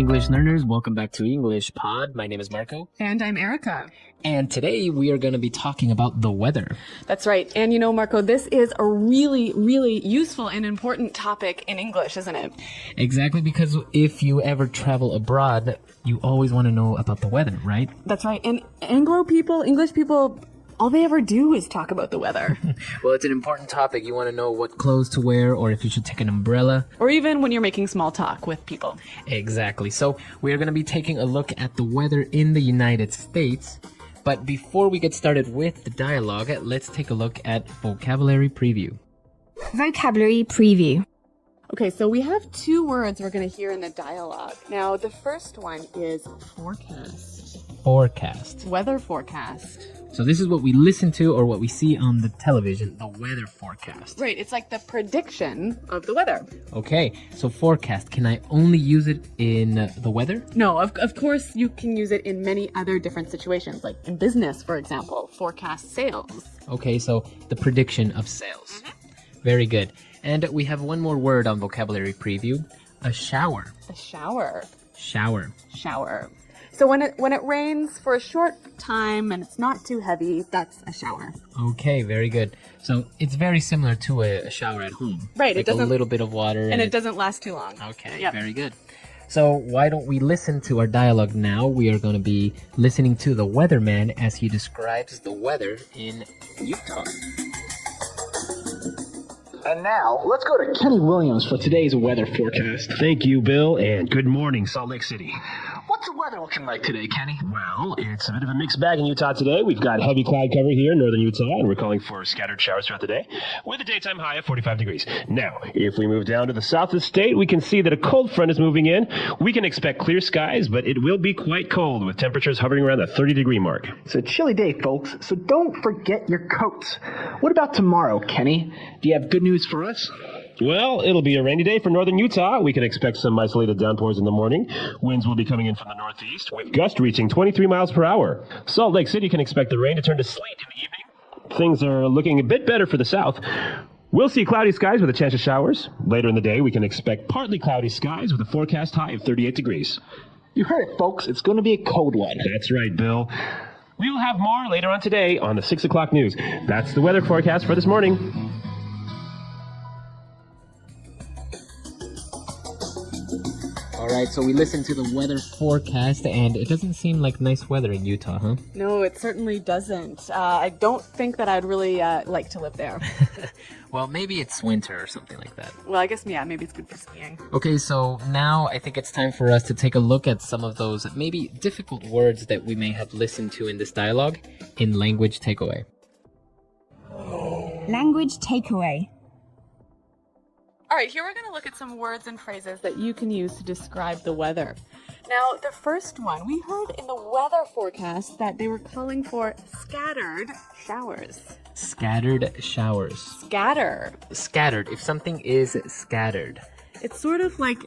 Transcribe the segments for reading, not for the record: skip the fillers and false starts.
English learners, welcome back to English Pod. My name is Marco. And I'm Erica. And today we are going to be talking about the weather. That's right. And you know, Marco, this is a really, really useful and important topic in English, isn't it? Exactly, because if you ever travel abroad, you always want to know about the weather, right? That's right. And English people, all they ever do is talk about the weather. Well, it's an important topic. You want to know what clothes to wear or if you should take an umbrella. Or even when you're making small talk with people. Exactly. So we're going to be taking a look at the weather in the United States. But before we get started with the dialogue, let's take a look at vocabulary preview. Vocabulary preview. Okay, so we have two words we're going to hear in the dialogue. Now, the first one is forecast. Forecast. Weather forecast. So this is what we listen to or what we see on the television, the weather forecast. Right, it's like the prediction of the weather. Okay, so forecast, can I only use it in the weather? No, of course you can use it in many other different situations, like in business, for example, forecast sales. Okay, so the prediction of sales. Very good. And we have one more word on vocabulary preview, a shower. A shower. Shower. Shower. So when it rains for a short time and it's not too heavy, that's a shower. Okay, very good. So it's very similar to a shower at home. Right, It's like a little bit of water. And it doesn't last too long. Okay, Yep. very good. So why don't we listen to our dialogue now? We are going to be listening to the weatherman as he describes the weather in Utah. And now, let's go to Kenny Williams for today's weather forecast. Thank you, Bill, and good morning, Salt Lake City. What's the weather looking like today, Kenny? Well, it's a bit of a mixed bag in Utah today. We've got heavy cloud cover here in northern Utah, and we're calling for scattered showers throughout the day, with a daytime high of 45 degrees. Now, if we move down to the south of the state, we can see that a cold front is moving in. We can expect clear skies, but it will be quite cold, with temperatures hovering around the 30-degree mark. It's a chilly day, folks, so don't forget your coats. What about tomorrow, Kenny? Do you have good news for us? Well, it'll be a rainy day for northern Utah. We can expect some isolated downpours in the morning. Winds will be coming in from the northeast, with gusts reaching 23 miles per hour. Salt Lake City can expect the rain to turn to sleet in the evening. Things are looking a bit better for the south. We'll see cloudy skies with a chance of showers. Later in the day, we can expect partly cloudy skies with a forecast high of 38 degrees. You heard it, folks. It's going to be a cold one. That's right, Bill. We will have more later on today on the 6 o'clock news. That's the weather forecast for this morning. Alright, so we listened to the weather forecast, and it doesn't seem like nice weather in Utah, huh? No, it certainly doesn't. I don't think that I'd really like to live there. Well, maybe it's winter or something like that. Well, I guess, yeah, maybe it's good for skiing. Okay, so now I think it's time for us to take a look at some of those maybe difficult words that we may have listened to in this dialogue in Language Takeaway. Language takeaway. All right, here we're going to look at some words and phrases that you can use to describe the weather. Now, the first one, we heard in the weather forecast that they were calling for scattered showers. Scattered showers. Scatter. Scattered. If something is scattered. It's sort of like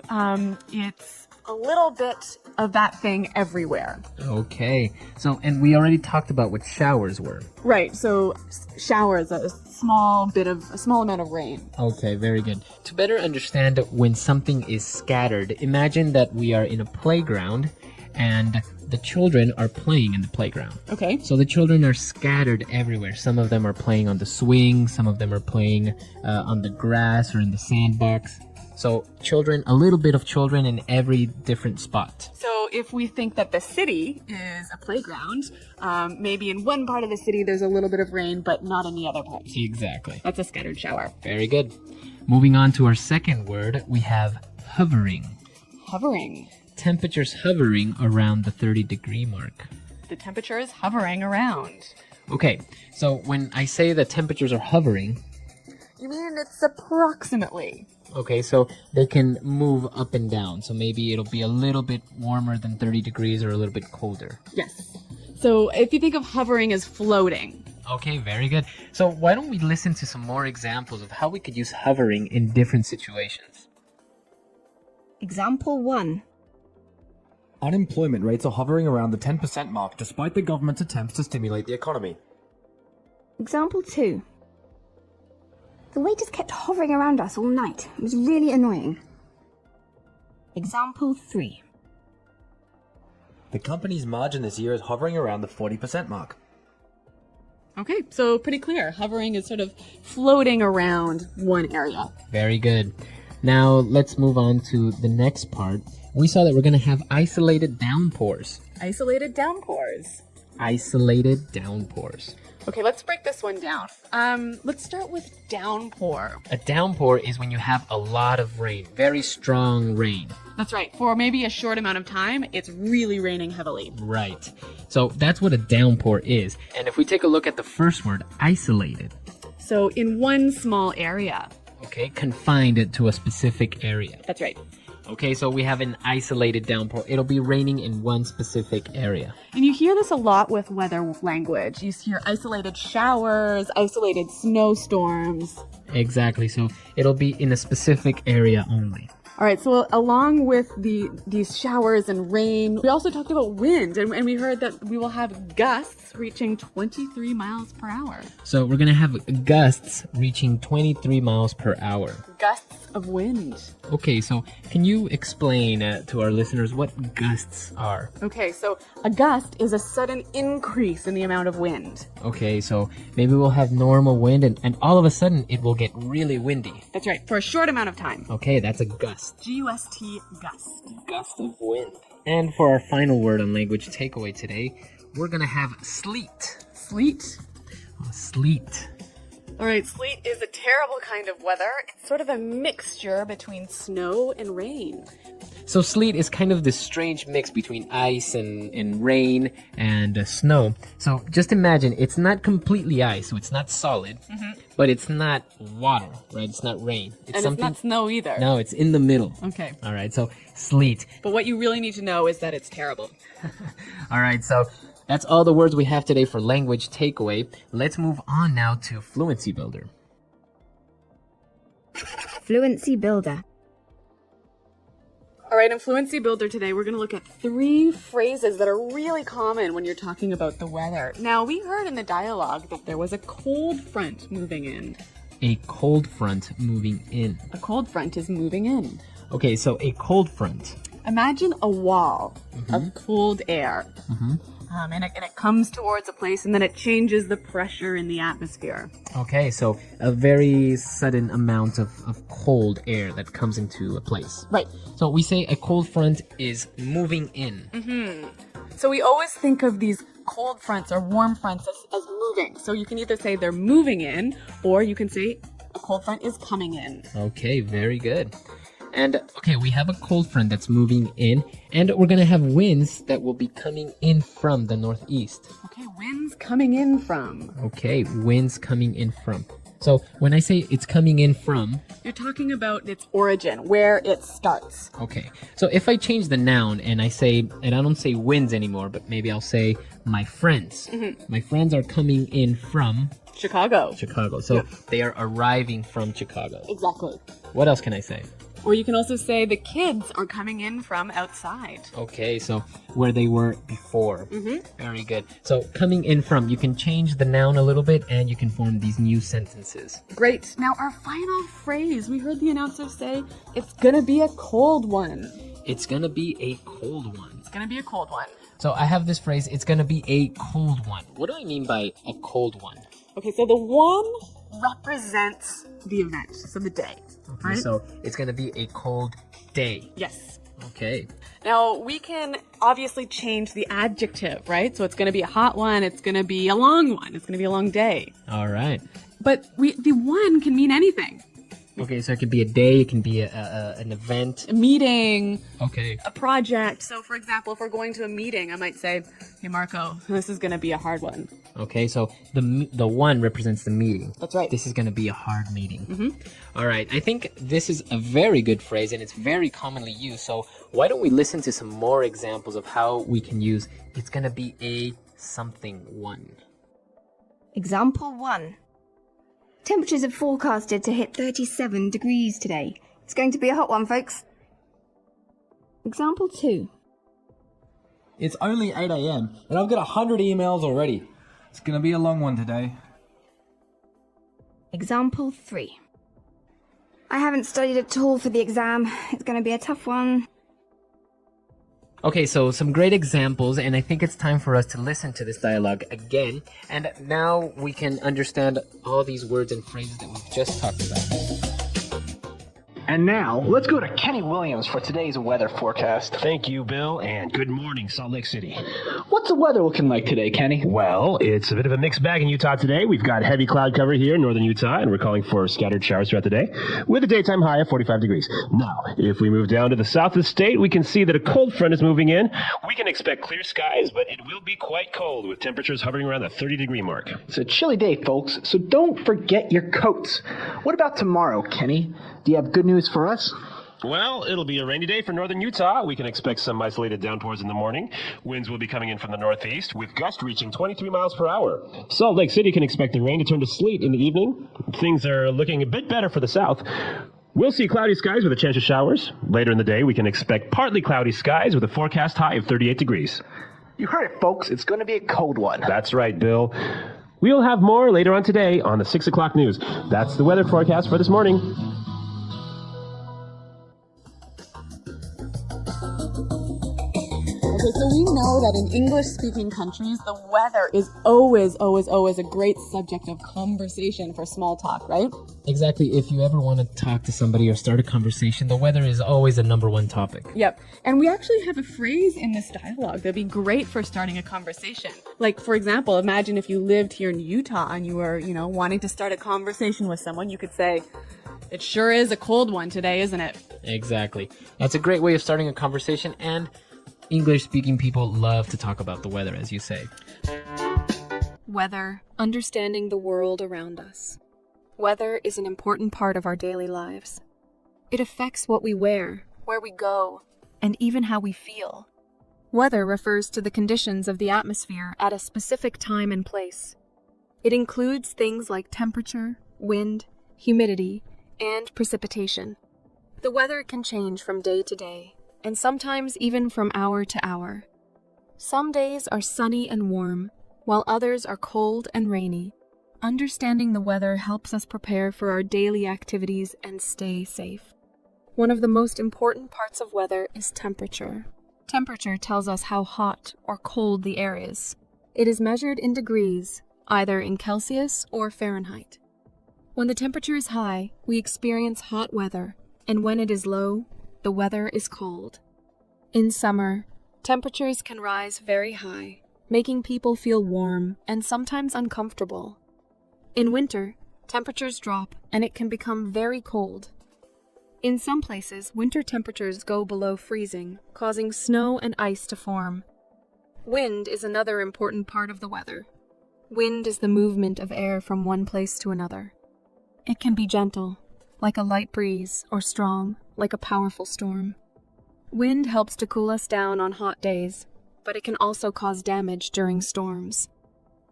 it's a little bit of that thing everywhere. Okay. So, and we already talked about what showers were. Right, so showers, a small amount of rain. Okay, very good. To better understand when something is scattered, imagine that we are in a playground and the children are playing in the playground. Okay. So the children are scattered everywhere. Some of them are playing on the swing, some of them are playing on the grass or in the sandbox. So children, a little bit of children in every different spot. So if we think that the city is a playground, maybe in one part of the city there's a little bit of rain, but not in the other part. Exactly. That's a scattered shower. Very good. Moving on to our second word, we have hovering. Hovering. Temperatures hovering around the 30-degree mark. The temperature is hovering around. Okay, so when I say the temperatures are hovering... You mean it's approximately. Okay, so they can move up and down. So maybe it'll be a little bit warmer than 30 degrees or a little bit colder. Yes. So if you think of hovering as floating. Okay, very good. So why don't we listen to some more examples of how we could use hovering in different situations? Example 1. Unemployment rates are hovering around the 10% mark despite the government's attempts to stimulate the economy. Example 2. The waiters kept hovering around us all night. It was really annoying. Example 3. The company's margin this year is hovering around the 40% mark. Okay, so pretty clear. Hovering is sort of floating around one area. Very good. Now let's move on to the next part. We saw that we're going to have isolated downpours. Isolated downpours. Isolated downpours. Okay, let's break this one down. Let's start with downpour. A downpour is when you have a lot of rain, very strong rain. That's right. For maybe a short amount of time, it's really raining heavily. Right. So that's what a downpour is. And if we take a look at the first word, isolated. So in one small area. Okay, confined it to a specific area. That's right. Okay, so we have an isolated downpour. It'll be raining in one specific area. And you hear this a lot with weather language. You hear isolated showers, isolated snowstorms. Exactly, so it'll be in a specific area only. All right, so along with these showers and rain, we also talked about wind, and we heard that we will have gusts reaching 23 miles per hour. So we're going to have gusts reaching 23 miles per hour. Gusts of wind. Okay, so can you explain to our listeners what gusts are? Okay, so a gust is a sudden increase in the amount of wind. Okay, so maybe we'll have normal wind and all of a sudden it will get really windy. That's right, for a short amount of time. Okay, that's a gust. G-U-S-T, gust. Gust of wind. And for our final word on language takeaway today, we're gonna have sleet. Sleet. Sleet. All right, sleet is a terrible kind of weather. It's sort of a mixture between snow and rain. So sleet is kind of this strange mix between ice and rain and snow. So just imagine, it's not completely ice, so it's not solid, but it's not water, right? It's not rain. It's not snow either. No, it's in the middle. Okay. All right, so sleet. But what you really need to know is that it's terrible. All right, so that's all the words we have today for language takeaway. Let's move on now to Fluency Builder. Fluency Builder. All right, in Fluency Builder today, we're going to look at 3 phrases that are really common when you're talking about the weather. Now, we heard in the dialogue that there was a cold front moving in. A cold front moving in. A cold front is moving in. Okay, so a cold front. Imagine a wall of cold air. And it comes towards a place and then it changes the pressure in the atmosphere. Okay, so a very sudden amount of cold air that comes into a place. Right. So we say a cold front is moving in. So we always think of these cold fronts or warm fronts as moving. So you can either say they're moving in, or you can say a cold front is coming in. Okay, very good. And okay, we have a cold front that's moving in, and we're gonna have winds that will be coming in from the northeast. Okay, winds coming in from. Okay, winds coming in from. So when I say it's coming in from, You're talking about its origin, where it starts. okay. So if I change the noun and I don't say winds anymore, but maybe I'll say my friends. My friends are coming in from Chicago. Chicago. So they are arriving from Chicago. Exactly. What else can I say? Or you can also say the kids are coming in from outside. Okay, so where they were before. Very good. So coming in from, you can change the noun a little bit and you can form these new sentences. Great. Now our final phrase, we heard the announcer say, it's gonna be a cold one. It's gonna be a cold one. It's gonna be a cold one. So I have this phrase, it's gonna be a cold one. What do I mean by a cold one? Okay, so the one represents the event, so the day. Okay, right? so it's gonna be a cold day. Yes. Okay. Now, we can obviously change the adjective, right? So it's going to be a hot one, it's going to be a long one, it's going to be a long day. All right. But the one can mean anything. Okay, so it could be a day, it can be an event. A meeting, Okay. a project. So, for example, if we're going to a meeting, I might say, hey, Marco, this is going to be a hard one. Okay, so the one represents the meeting. That's right. This is going to be a hard meeting. All right, I think this is a very good phrase and it's very commonly used. So why don't we listen to some more examples of how we can use it's going to be a something one. Example 1. Temperatures are forecasted to hit 37 degrees today. It's going to be a hot one, folks. Example 2. It's only 8 a.m. and I've got 100 emails already. It's gonna be a long one today. Example 3. I haven't studied at all for the exam. It's going to be a tough one. Okay, so some great examples, and I think it's time for us to listen to this dialogue again. And now we can understand all these words and phrases that we've just talked about. And now, let's go to Kenny Williams for today's weather forecast. Thank you, Bill, and good morning, Salt Lake City. What's the weather looking like today, Kenny? Well, it's a bit of a mixed bag in Utah today. We've got heavy cloud cover here in northern Utah, and we're calling for scattered showers throughout the day, with a daytime high of 45 degrees. Now, if we move down to the south of the state, we can see that a cold front is moving in. We can expect clear skies, but it will be quite cold, with temperatures hovering around the 30-degree mark. It's a chilly day, folks, so don't forget your coats. What about tomorrow, Kenny? Do you have good news for us? Well, it'll be a rainy day for northern Utah. We can expect some isolated downpours in the morning. Winds will be coming in from the northeast, with gusts reaching 23 miles per hour. Salt Lake City can expect the rain to turn to sleet in the evening. Things are looking a bit better for the south. We'll see cloudy skies with a chance of showers. Later in the day, we can expect partly cloudy skies with a forecast high of 38 degrees. You heard it, folks. It's going to be a cold one. That's right, Bill. We'll have more later on today on the 6 o'clock news. That's the weather forecast for this morning. Okay, so we know that in English-speaking countries, the weather is always a great subject of conversation for small talk, right? Exactly. If you ever want to talk to somebody or start a conversation, the weather is always the number one topic. Yep. And we actually have a phrase in this dialogue that'd be great for starting a conversation. Like, for example, imagine if you lived here in Utah and you were, wanting to start a conversation with someone, you could say, "It sure is a cold one today, isn't it?" Exactly. That's a great way of starting a conversation, and English-speaking people love to talk about the weather, as you say. Weather, understanding the world around us. Weather is an important part of our daily lives. It affects what we wear, where we go, and even how we feel. Weather refers to the conditions of the atmosphere at a specific time and place. It includes things like temperature, wind, humidity, and precipitation. The weather can change from day to day, and sometimes even from hour to hour. Some days are sunny and warm, while others are cold and rainy. Understanding the weather helps us prepare for our daily activities and stay safe. One of the most important parts of weather is temperature. Temperature tells us how hot or cold the air is. It is measured in degrees, either in Celsius or Fahrenheit. When the temperature is high, we experience hot weather, and when it is low, the weather is cold. In summer, temperatures can rise very high, making people feel warm and sometimes uncomfortable. In winter, temperatures drop and it can become very cold. In some places, winter temperatures go below freezing, causing snow and ice to form. Wind is another important part of the weather. Wind is the movement of air from one place to another. It can be gentle, like a light breeze, or strong, like a powerful storm. Wind helps to cool us down on hot days, but it can also cause damage during storms.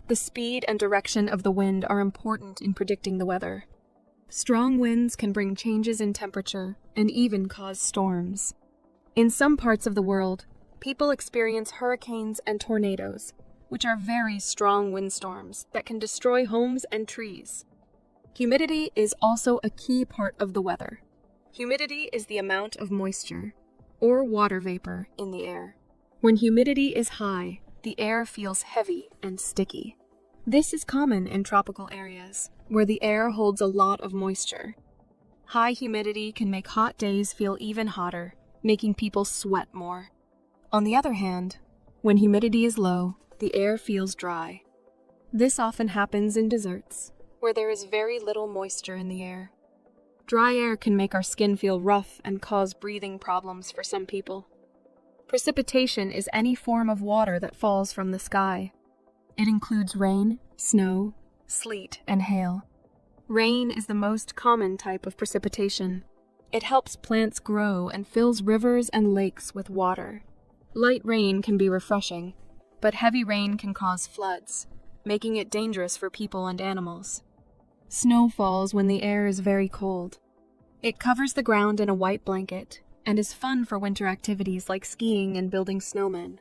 The speed and direction of the wind are important in predicting the weather. Strong winds can bring changes in temperature and even cause storms. In some parts of the world, people experience hurricanes and tornadoes, which are very strong windstorms that can destroy homes and trees. Humidity is also a key part of the weather. Humidity is the amount of moisture, or water vapor, in the air. When humidity is high, the air feels heavy and sticky. This is common in tropical areas, where the air holds a lot of moisture. High humidity can make hot days feel even hotter, making people sweat more. On the other hand, when humidity is low, the air feels dry. This often happens in deserts, where there is very little moisture in the air. Dry air can make our skin feel rough and cause breathing problems for some people. Precipitation is any form of water that falls from the sky. It includes rain, snow, sleet, and hail. Rain is the most common type of precipitation. It helps plants grow and fills rivers and lakes with water. Light rain can be refreshing, but heavy rain can cause floods, making it dangerous for people and animals. Snow falls when the air is very cold. It covers the ground in a white blanket and is fun for winter activities like skiing and building snowmen.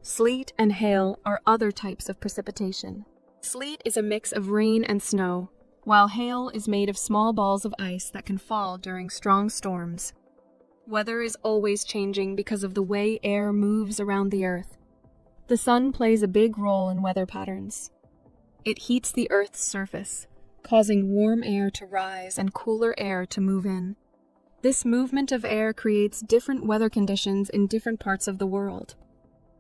Sleet and hail are other types of precipitation. Sleet is a mix of rain and snow, while hail is made of small balls of ice that can fall during strong storms. Weather is always changing because of the way air moves around the Earth. The sun plays a big role in weather patterns. It heats the Earth's surface, causing warm air to rise and cooler air to move in. This movement of air creates different weather conditions in different parts of the world.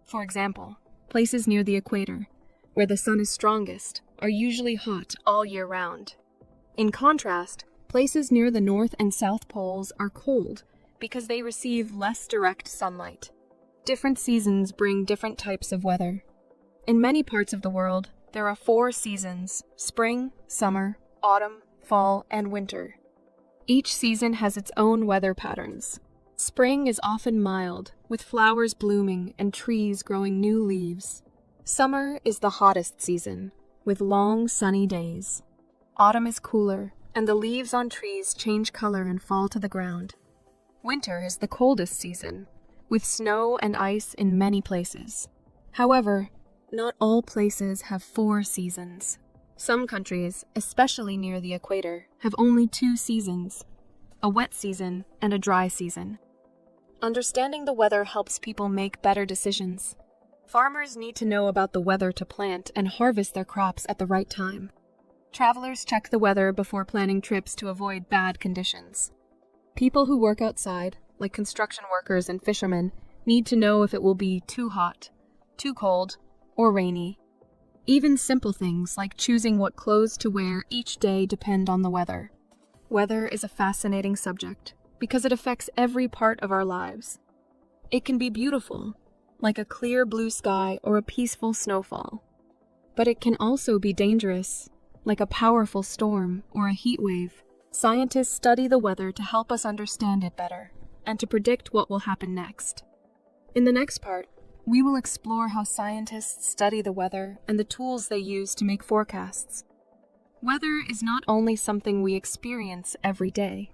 For example, places near the equator, where the sun is strongest, are usually hot all year round. In contrast, places near the North and South poles are cold because they receive less direct sunlight. Different seasons bring different types of weather. In many parts of the world, there are 4 seasons: spring, summer, autumn, fall, and winter. Each season has its own weather patterns. Spring is often mild, with flowers blooming and trees growing new leaves. Summer is the hottest season, with long, sunny days. Autumn is cooler, and the leaves on trees change color and fall to the ground. Winter is the coldest season, with snow and ice in many places. However, not all places have 4 seasons. Some countries, especially near the equator, have only 2 seasons: a wet season and a dry season. Understanding the weather helps people make better decisions. Farmers need to know about the weather to plant and harvest their crops at the right time. Travelers check the weather before planning trips to avoid bad conditions. People who work outside, like construction workers and fishermen, need to know if it will be too hot, too cold, or rainy. Even simple things like choosing what clothes to wear each day depend on the weather. Weather is a fascinating subject because it affects every part of our lives. It can be beautiful, like a clear blue sky or a peaceful snowfall. But it can also be dangerous, like a powerful storm or a heat wave. Scientists study the weather to help us understand it better and to predict what will happen next. In the next part, we will explore how scientists study the weather and the tools they use to make forecasts. Weather is not only something we experience every day,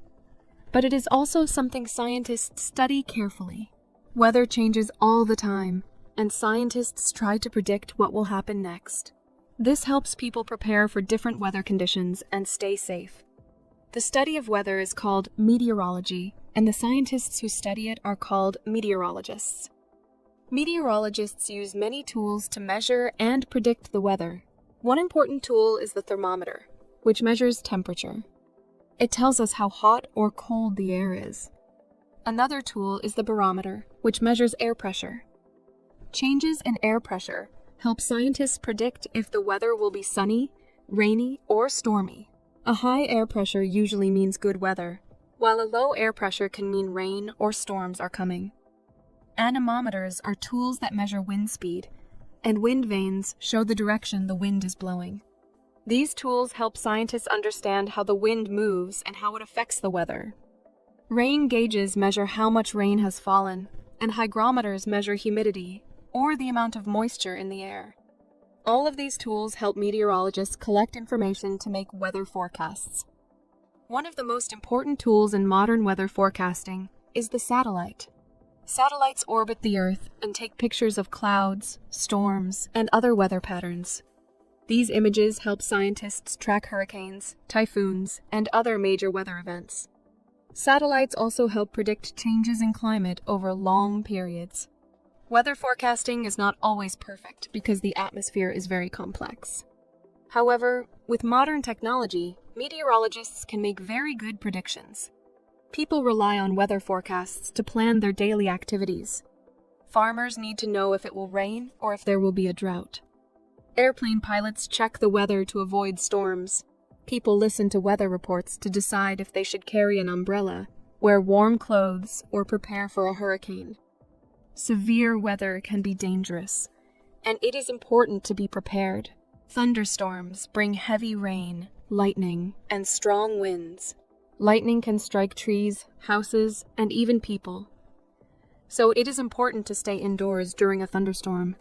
but it is also something scientists study carefully. Weather changes all the time, and scientists try to predict what will happen next. This helps people prepare for different weather conditions and stay safe. The study of weather is called meteorology, and the scientists who study it are called meteorologists. Meteorologists use many tools to measure and predict the weather. One important tool is the thermometer, which measures temperature. It tells us how hot or cold the air is. Another tool is the barometer, which measures air pressure. Changes in air pressure help scientists predict if the weather will be sunny, rainy, or stormy. A high air pressure usually means good weather, while a low air pressure can mean rain or storms are coming. Anemometers are tools that measure wind speed, and wind vanes show the direction the wind is blowing. These tools help scientists understand how the wind moves and how it affects the weather. Rain gauges measure how much rain has fallen, and hygrometers measure humidity, or the amount of moisture in the air. All of these tools help meteorologists collect information to make weather forecasts. One of the most important tools in modern weather forecasting is the satellite. Satellites orbit the Earth and take pictures of clouds, storms, and other weather patterns. These images help scientists track hurricanes, typhoons, and other major weather events. Satellites also help predict changes in climate over long periods. Weather forecasting is not always perfect because the atmosphere is very complex. However, with modern technology, meteorologists can make very good predictions. People rely on weather forecasts to plan their daily activities. Farmers need to know if it will rain or if there will be a drought. Airplane pilots check the weather to avoid storms. People listen to weather reports to decide if they should carry an umbrella, wear warm clothes, or prepare for a hurricane. Severe weather can be dangerous, and it is important to be prepared. Thunderstorms bring heavy rain, lightning, and strong winds. Lightning can strike trees, houses, and even people. So it is important to stay indoors during a thunderstorm.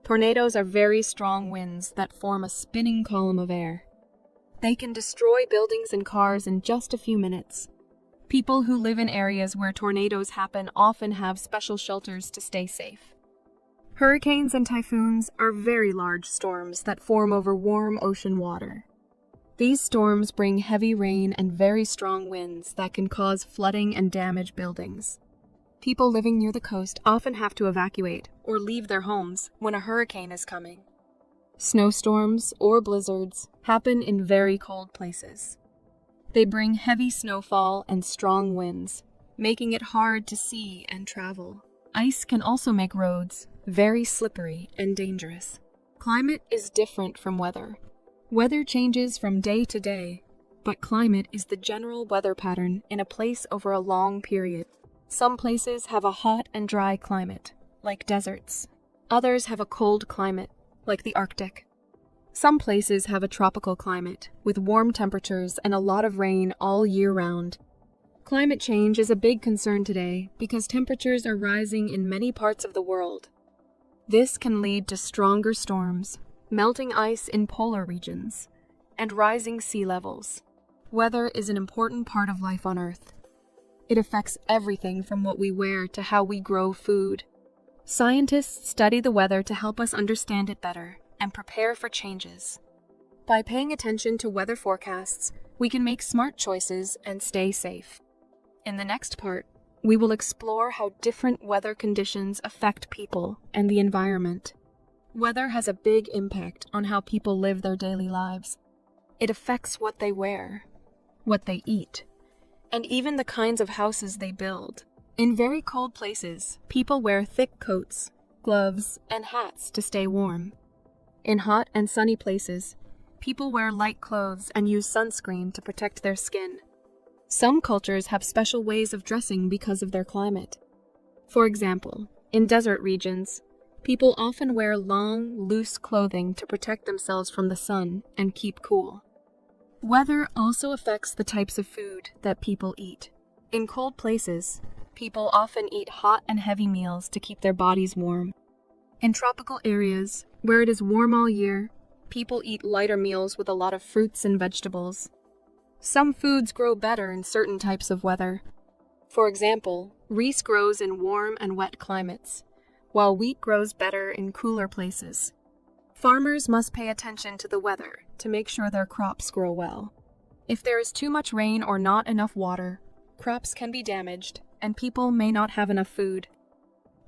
Tornadoes are very strong winds that form a spinning column of air. They can destroy buildings and cars in just a few minutes. People who live in areas where tornadoes happen often have special shelters to stay safe. Hurricanes and typhoons are very large storms that form over warm ocean water. These storms bring heavy rain and very strong winds that can cause flooding and damage buildings. People living near the coast often have to evacuate or leave their homes when a hurricane is coming. Snowstorms or blizzards happen in very cold places. They bring heavy snowfall and strong winds, making it hard to see and travel. Ice can also make roads very slippery and dangerous. Climate is different from weather. Weather changes from day to day, but climate is the general weather pattern in a place over a long period. Some places have a hot and dry climate, like deserts. Others have a cold climate, like the Arctic. Some places have a tropical climate, with warm temperatures and a lot of rain all year round. Climate change is a big concern today because temperatures are rising in many parts of the world. This can lead to stronger storms, melting ice in polar regions, and rising sea levels. Weather is an important part of life on Earth. It affects everything from what we wear to how we grow food. Scientists study the weather to help us understand it better and prepare for changes. By paying attention to weather forecasts, we can make smart choices and stay safe. In the next part, we will explore how different weather conditions affect people and the environment. Weather has a big impact on how people live their daily lives. It affects what they wear, what they eat, and even the kinds of houses they build. In very cold places, people wear thick coats, gloves, and hats to stay warm. In hot and sunny places, people wear light clothes and use sunscreen to protect their skin. Some cultures have special ways of dressing because of their climate. For example, in desert regions, people often wear long, loose clothing to protect themselves from the sun and keep cool. Weather also affects the types of food that people eat. In cold places, people often eat hot and heavy meals to keep their bodies warm. In tropical areas, where it is warm all year, people eat lighter meals with a lot of fruits and vegetables. Some foods grow better in certain types of weather. For example, rice grows in warm and wet climates, while wheat grows better in cooler places. Farmers must pay attention to the weather to make sure their crops grow well. If there is too much rain or not enough water, crops can be damaged, and people may not have enough food.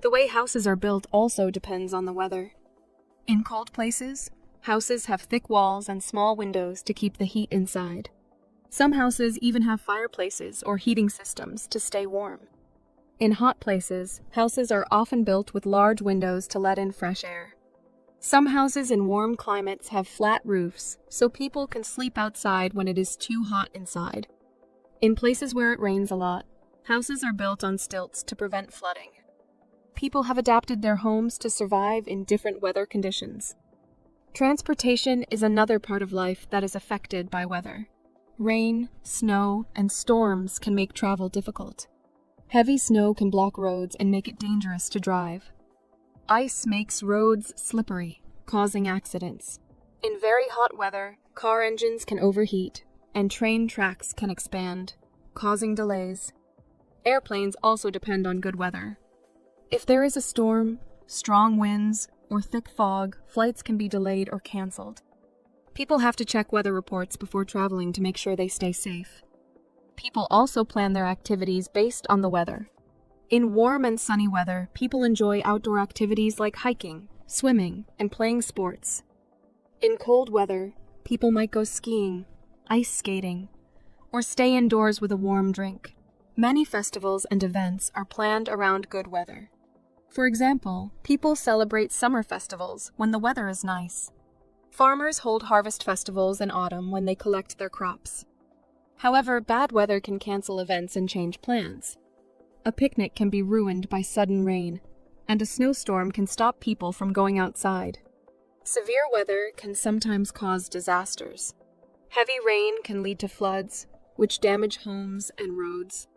The way houses are built also depends on the weather. In cold places, houses have thick walls and small windows to keep the heat inside. Some houses even have fireplaces or heating systems to stay warm. In hot places, houses are often built with large windows to let in fresh air. Some houses in warm climates have flat roofs, so people can sleep outside when it is too hot inside. In places where it rains a lot, houses are built on stilts to prevent flooding. People have adapted their homes to survive in different weather conditions. Transportation is another part of life that is affected by weather. Rain, snow, and storms can make travel difficult. Heavy snow can block roads and make it dangerous to drive. Ice makes roads slippery, causing accidents. In very hot weather, car engines can overheat, and train tracks can expand, causing delays. Airplanes also depend on good weather. If there is a storm, strong winds, or thick fog, flights can be delayed or canceled. People have to check weather reports before traveling to make sure they stay safe. People also plan their activities based on the weather. In warm and sunny weather, people enjoy outdoor activities like hiking, swimming, and playing sports. In cold weather, people might go skiing, ice skating, or stay indoors with a warm drink. Many festivals and events are planned around good weather. For example, people celebrate summer festivals when the weather is nice. Farmers hold harvest festivals in autumn when they collect their crops. However, bad weather can cancel events and change plans. A picnic can be ruined by sudden rain, and a snowstorm can stop people from going outside. Severe weather can sometimes cause disasters. Heavy rain can lead to floods, which damage homes and roads.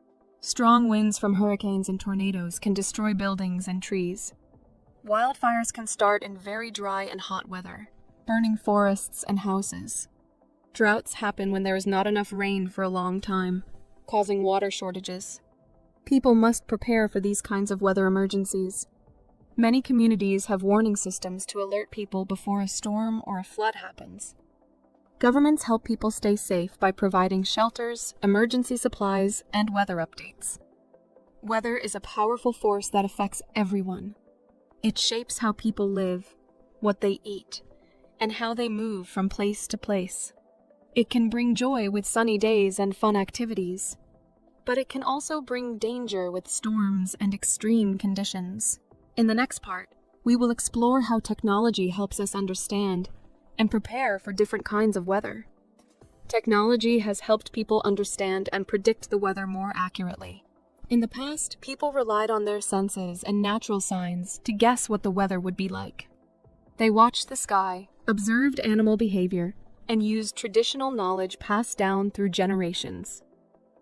Strong winds from hurricanes and tornadoes can destroy buildings and trees. Wildfires can start in very dry and hot weather, burning forests and houses. Droughts happen when there is not enough rain for a long time, causing water shortages. People must prepare for these kinds of weather emergencies. Many communities have warning systems to alert people before a storm or a flood happens. Governments help people stay safe by providing shelters, emergency supplies, and weather updates. Weather is a powerful force that affects everyone. It shapes how people live, what they eat, and how they move from place to place. It can bring joy with sunny days and fun activities, but it can also bring danger with storms and extreme conditions. In the next part, we will explore how technology helps us understand and prepare for different kinds of weather. Technology has helped people understand and predict the weather more accurately. In the past, people relied on their senses and natural signs to guess what the weather would be like. They watched the sky, observed animal behavior, and used traditional knowledge passed down through generations.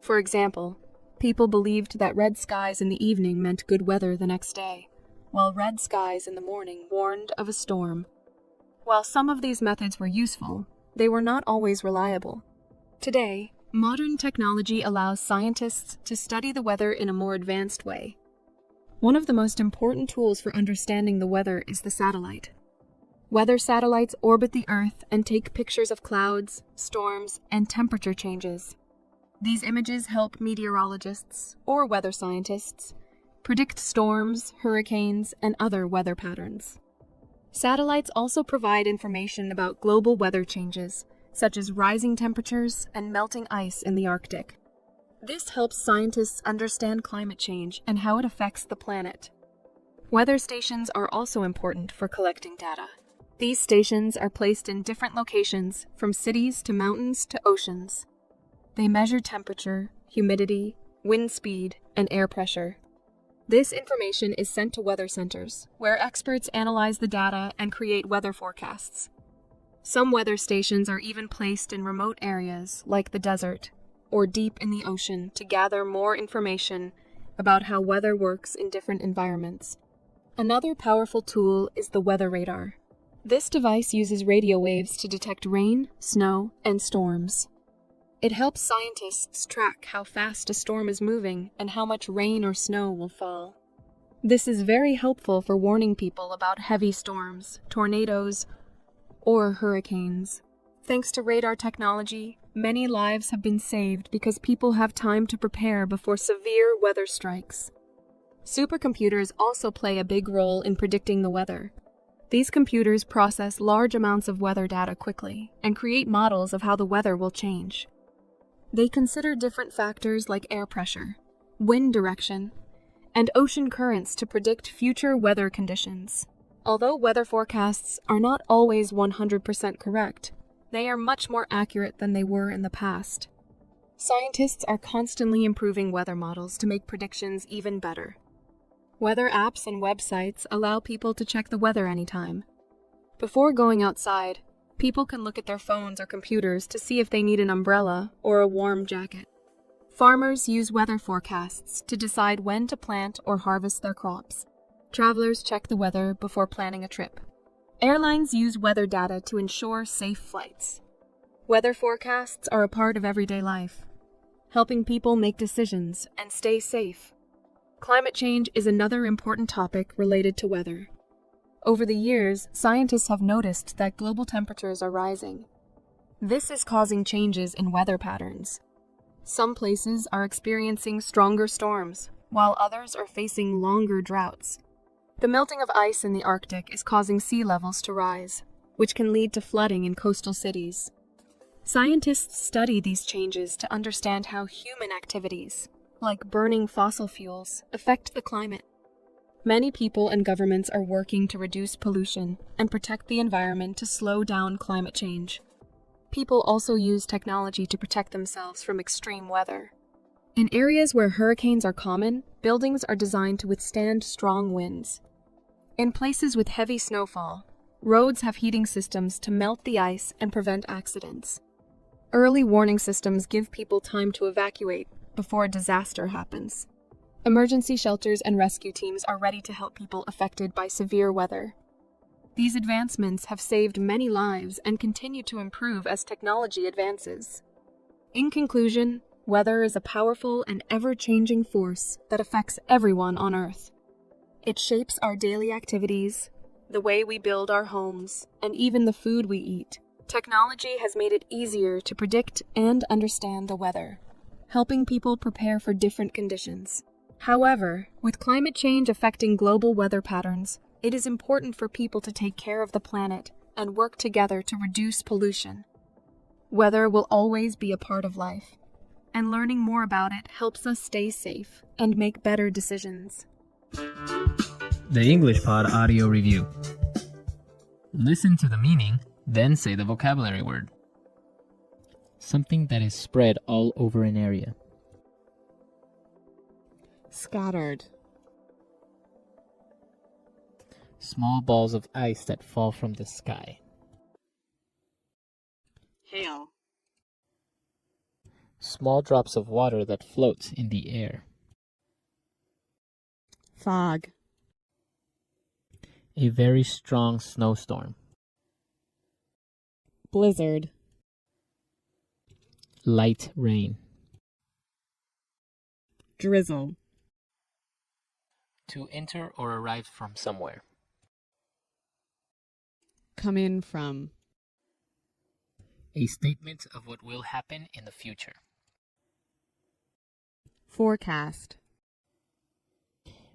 For example, people believed that red skies in the evening meant good weather the next day, while red skies in the morning warned of a storm. While some of these methods were useful, they were not always reliable. Today, modern technology allows scientists to study the weather in a more advanced way. One of the most important tools for understanding the weather is the satellite. Weather satellites orbit the Earth and take pictures of clouds, storms, and temperature changes. These images help meteorologists, or weather scientists, predict storms, hurricanes, and other weather patterns. Satellites also provide information about global weather changes, such as rising temperatures and melting ice in the Arctic. This helps scientists understand climate change and how it affects the planet. Weather stations are also important for collecting data. These stations are placed in different locations, from cities to mountains to oceans. They measure temperature, humidity, wind speed, and air pressure. This information is sent to weather centers, where experts analyze the data and create weather forecasts. Some weather stations are even placed in remote areas, like the desert, or deep in the ocean, to gather more information about how weather works in different environments. Another powerful tool is the weather radar. This device uses radio waves to detect rain, snow, and storms. It helps scientists track how fast a storm is moving and how much rain or snow will fall. This is very helpful for warning people about heavy storms, tornadoes, or hurricanes. Thanks to radar technology, many lives have been saved because people have time to prepare before severe weather strikes. Supercomputers also play a big role in predicting the weather. These computers process large amounts of weather data quickly and create models of how the weather will change. They consider different factors like air pressure, wind direction, and ocean currents to predict future weather conditions. Although weather forecasts are not always 100% correct, they are much more accurate than they were in the past. Scientists are constantly improving weather models to make predictions even better. Weather apps and websites allow people to check the weather anytime. Before going outside, people can look at their phones or computers to see if they need an umbrella or a warm jacket. Farmers use weather forecasts to decide when to plant or harvest their crops. Travelers check the weather before planning a trip. Airlines use weather data to ensure safe flights. Weather forecasts are a part of everyday life, helping people make decisions and stay safe. Climate change is another important topic related to weather. Over the years, scientists have noticed that global temperatures are rising. This is causing changes in weather patterns. Some places are experiencing stronger storms, while others are facing longer droughts. The melting of ice in the Arctic is causing sea levels to rise, which can lead to flooding in coastal cities. Scientists study these changes to understand how human activities, like burning fossil fuels, affect the climate. Many people and governments are working to reduce pollution and protect the environment to slow down climate change. People also use technology to protect themselves from extreme weather. In areas where hurricanes are common, buildings are designed to withstand strong winds. In places with heavy snowfall, roads have heating systems to melt the ice and prevent accidents. Early warning systems give people time to evacuate before a disaster happens. Emergency shelters and rescue teams are ready to help people affected by severe weather. These advancements have saved many lives and continue to improve as technology advances. In conclusion, weather is a powerful and ever-changing force that affects everyone on Earth. It shapes our daily activities, the way we build our homes, and even the food we eat. Technology has made it easier to predict and understand the weather, helping people prepare for different conditions. However, with climate change affecting global weather patterns, it is important for people to take care of the planet and work together to reduce pollution. Weather will always be a part of life, and learning more about it helps us stay safe and make better decisions. The English Pod Audio Review. Listen to the meaning, then say the vocabulary word. Something that is spread all over an area. Scattered. Small balls of ice that fall from the sky. Hail. Small drops of water that float in the air. Fog. A very strong snowstorm. Blizzard. Light rain. Drizzle. To enter or arrive from somewhere. Come in from. A statement of what will happen in the future. Forecast.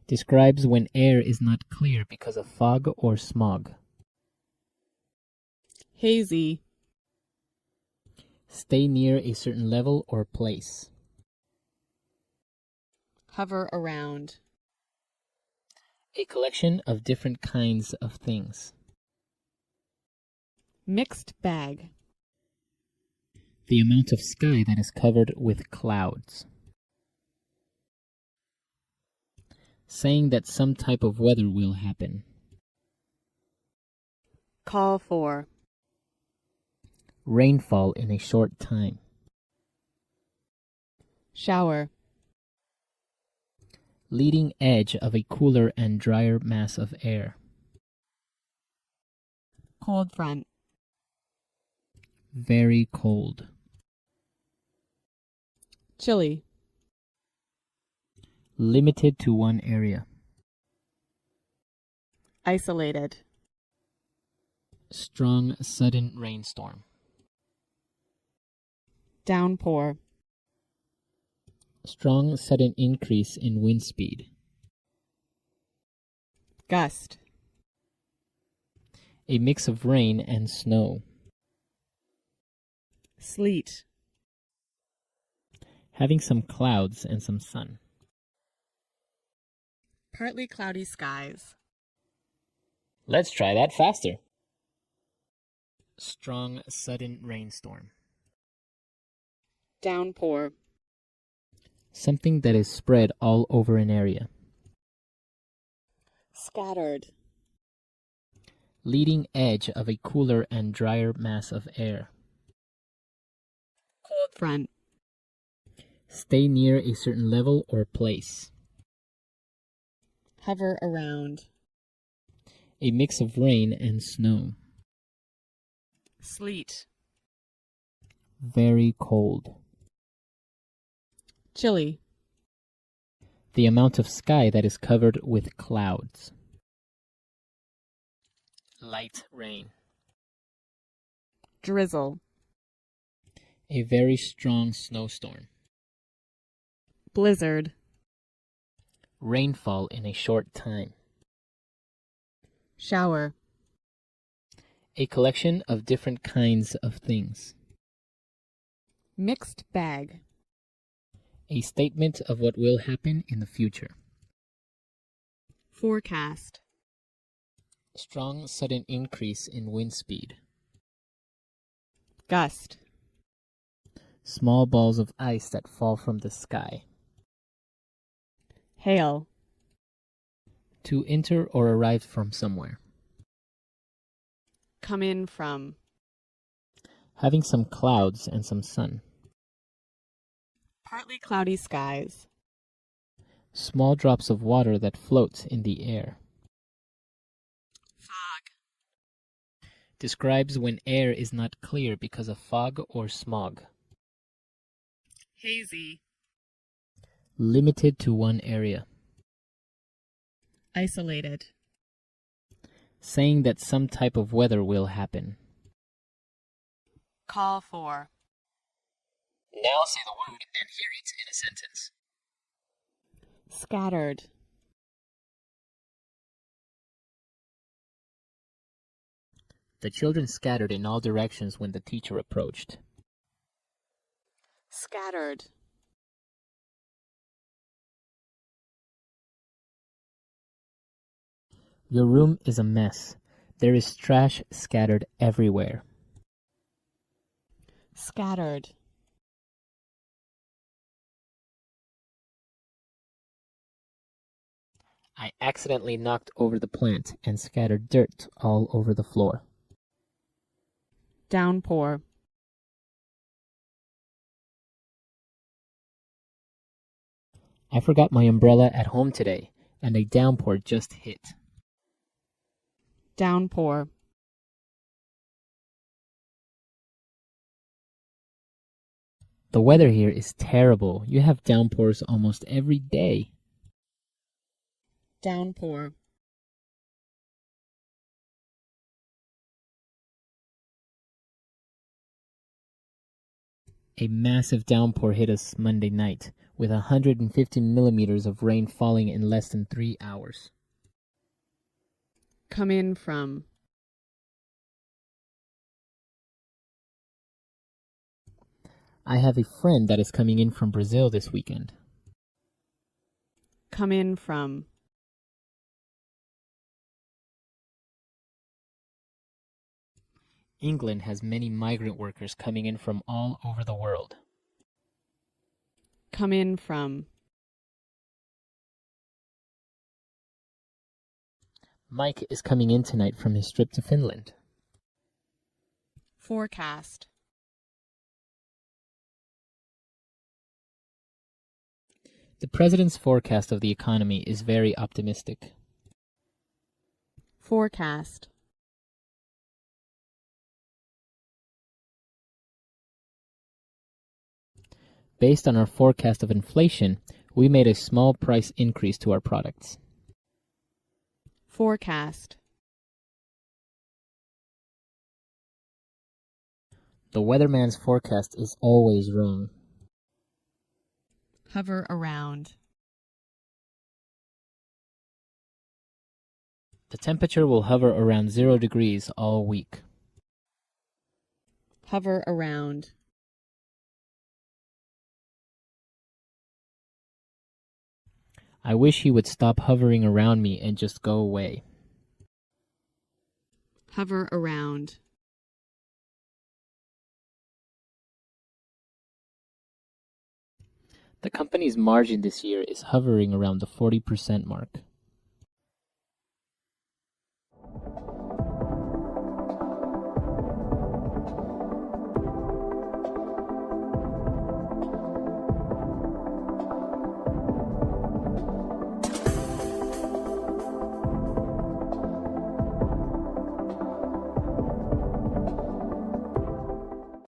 Describes when air is not clear because of fog or smog. Hazy. Stay near a certain level or place. Hover around. A collection of different kinds of things. Mixed bag. The amount of sky that is covered with clouds. Saying that some type of weather will happen. Call for. Rainfall in a short time. Shower. Leading edge of a cooler and drier mass of air. Cold front. Very cold. Chilly. Limited to one area. Isolated. Strong sudden rainstorm. Downpour. Strong sudden increase in wind speed. Gust. A mix of rain and snow. Sleet. Having some clouds and some sun. Partly cloudy skies. Let's try that faster. Strong sudden rainstorm. Downpour. Something that is spread all over an area. Scattered. Leading edge of a cooler and drier mass of air. Cold front. Stay near a certain level or place. Hover around. A mix of rain and snow. Sleet. Very cold. Chilly. The amount of sky that is covered with clouds. Light rain. Drizzle. A very strong snowstorm. Blizzard. Rainfall in a short time. Shower. A collection of different kinds of things. Mixed bag. A statement of what will happen in the future. Forecast. Strong sudden increase in wind speed. Gust. Small balls of ice that fall from the sky. Hail. To enter or arrive from somewhere. Come in from. Having some clouds and some sun. Partly cloudy skies. Small drops of water that float in the air. Fog. Describes when air is not clear because of fog or smog. Hazy. Limited to one area. Isolated. Saying that some type of weather will happen. Call for. Now say the word and hear it in a sentence. Scattered. The children scattered in all directions when the teacher approached. Scattered. Your room is a mess. There is trash scattered everywhere. Scattered. I accidentally knocked over the plant and scattered dirt all over the floor. Downpour. I forgot my umbrella at home today, and a downpour just hit. Downpour. The weather here is terrible. You have downpours almost every day. Downpour. A massive downpour hit us Monday night, with 150 millimeters of rain falling in less than 3 hours. Come in from. I have a friend that is coming in from Brazil this weekend. Come in from. England has many migrant workers coming in from all over the world. Come in from. Mike is coming in tonight from his trip to Finland. Forecast. The president's forecast of the economy is very optimistic. Forecast. Based on our forecast of inflation, we made a small price increase to our products. Forecast. The weatherman's forecast is always wrong. Hover around. The temperature will hover around 0 degrees all week. Hover around. I wish he would stop hovering around me and just go away. Hover around. The company's margin this year is hovering around the 40% mark.